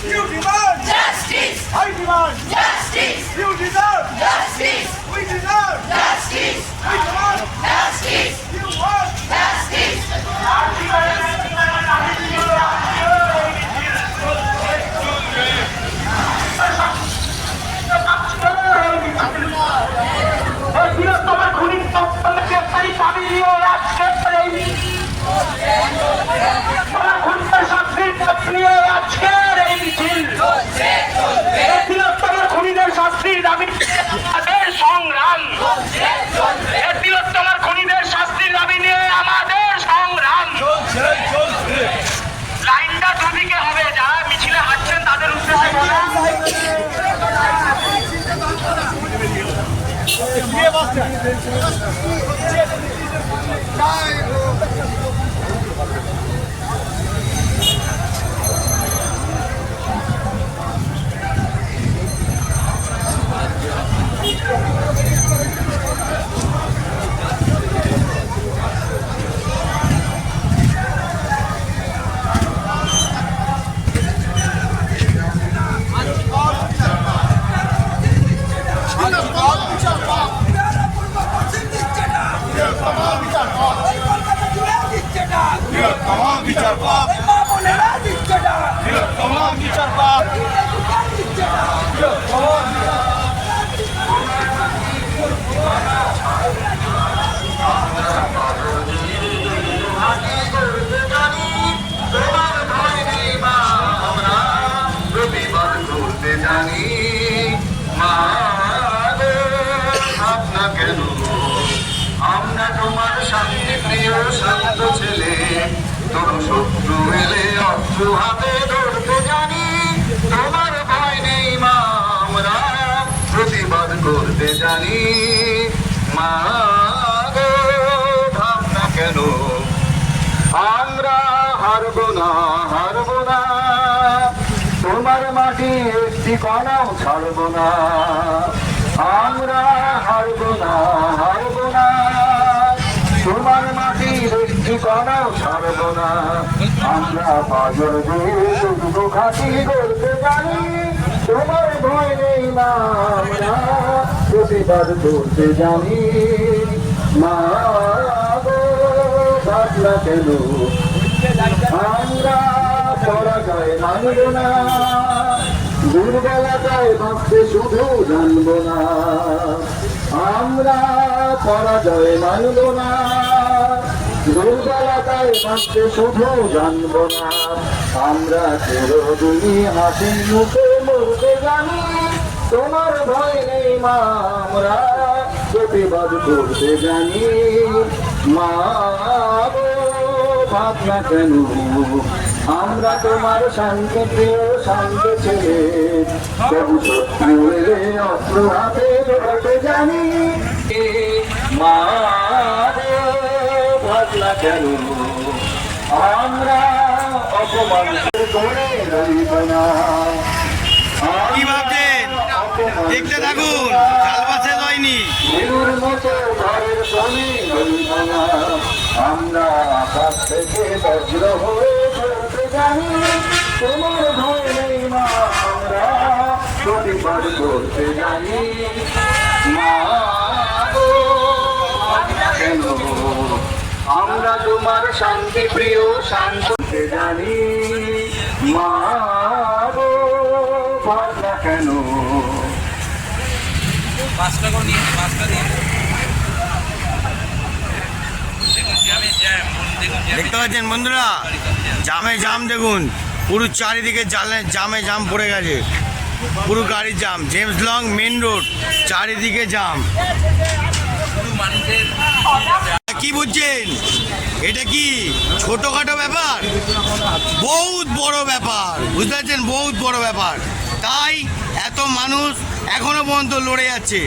You demand Justice! I demand Justice! You deserve Justice! We deserve Justice! We demand Justice! You want Justice! বৃহত্তম খুনি গ্রেপ্তারি দাবি নিয়ে আজকের এই খুনিদের শাস্তির দাবি নিয়ে আজকের এই মিছিল। বৃহত্তম খুনিদের শাস্তির দাবি আমাদের সংগ্রাম। বৃহত্তম খুনিদের শাস্তির দাবি নিয়ে আমাদের সংগ্রাম। লাইনটা দুদিকে হবে, যারা মিছিলে হাঁটছেন তাদের উদ্দেশ্যে বলা तमाम विचार पाप तमाम विचार पाप আমরা তোমার শান্তি প্রিয় শান্ত ছেলে, তবু শত্রু এলে অস্ত্র হাতে ধরতে জানি। তোমার ভয় নেই মা, আমরা প্রতিবাদ করতে জানি। মা গো, ভাবনা কেন আমরা হারবো না, হারবো না। তোমার মাটি একটি কণাও ছাড়বো না, আমরা হারবো না, হারবো না। তোমার মাটি একটি কণাও ছাড়বো না, আমরা পাজর দিয়ে শুধু ঘাটি করতে জানি। তোমার ভয় নেই মা, আমরা প্রতিবাদ করতে জানি। মা গো, ভাবনা কেন আমরা পরাজয় মানব না, দুর্বলতায় ভাবতে শুধু জানবো না। আমরা পরাজয় মানব না, দুর্বলতায় ভাবতে শুধু জানবো না। আমরা চিরদিনই হাসি মুখে মরতে জানি। তোমার ভয় নেই মা, আমরা প্রতিবাদ করতে জানি। মা গো, ভাবনা কেন আমরা তোমার শান্তি প্রিয় শান্ত ছেলে, তবু শত্রু এলে অস্ত্র হাতে ধরতে জানি। মা গো, ভাবনা কেন আমরা অপমান করে রইব না। কি ভাবছেন? দেখতে থাকুন, চালবাসে হয়নি। মেরুর মতো ঘরের কোণে রইব না, আমরা আকাশ থেকে বজ্র হয়ে পড়তে জানি। তোমার ভয় নেই মা, আমরা প্রতিবাদ করতে জানি। মা গো, ভাবনা কেন আমরা তোমার শান্তি প্রিয় শান্ত জানি। মা গো, ভাবনা কেন দেখতে পাচ্ছেন বন্ধুরা, জামে জাম দেখুন, পুরো চারিদিকে জামে জাম পড়ে গেছে, পুরো গাড়ির জাম। জেমস লং মেন রোড, চারিদিকে জাম। কি বুঝছেন? এটা কি ছোটখাটো ব্যাপার? বহুত বড় ব্যাপার, বুঝতে পারছেন? বহুত বড় ব্যাপার। তাই এত মানুষ এখনো পর্যন্ত লড়ে যাচ্ছে,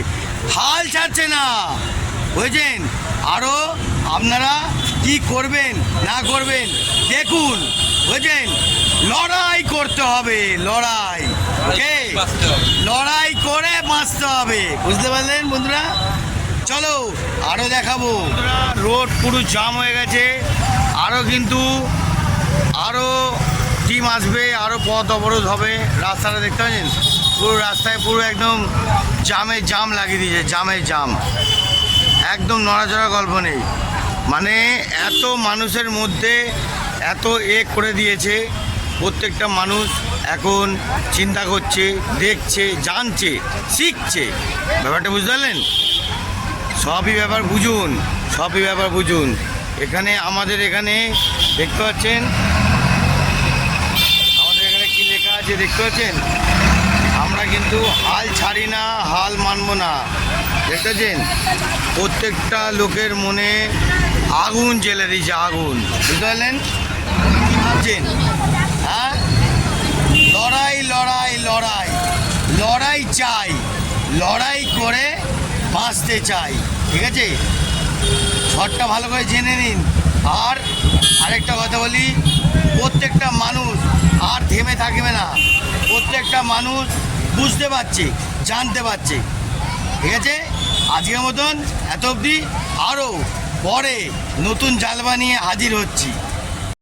হাল ছাড়ছে না, বুঝেছেন? আরও আপনারা কি করবেন না করবেন দেখুন, বুঝেছেন? লড়াই করতে হবে, লড়াই, লড়াই করে বাঁচতে হবে, বুঝতে পারলেন বন্ধুরা? চলো আরও দেখাবো। রোড পুরো জাম হয়ে গেছে, আরও কিন্তু টিম আসবে, আরও পথ অবরোধ হবে। রাস্তাটা দেখতে পাচ্ছেন, পুরো রাস্তায় পুরো একদম জাম লাগিয়ে দিয়েছে, জাম, একদম নড়াচড়ার গল্প নেই। মানে এত মানুষের মধ্যে এত করে দিয়েছে, প্রত্যেকটা মানুষ এখন চিন্তা করছে, দেখছে, জানছে, শিখছে। ব্যাপারটা বুঝতে পারলেন? সবই ব্যাপার বুঝুন। এখানে আমাদের এখানে দেখতে পাচ্ছেন, আমাদের এখানে কি লেখা আছে দেখতে পাচ্ছেন? আমরা কিন্তু হাল ছাড়ি না, হাল মানবো না। দেখতে পাচ্ছেন? প্রত্যেকটা লোকের মনে আগুন জ্বেলে দিয়েছে, আগুন। বুঝতে পারলেন? কি ভাবছেন? হ্যাঁ, লড়াই চাই, লড়াই করে বাঁচতে চাই। ঠিক আছে, শটটা ভালো করে জেনে নিন। আর আরেকটা কথা বলি, প্রত্যেকটা মানুষ আর থেমে থাকবে না। প্রত্যেকটা মানুষ বুঝতে পারছে, জানতে পারছে। ঠিক আছে, আজকের মতন এত অবধি। আরও পরে নতুন জালবা নিয়ে হাজির হচ্ছি।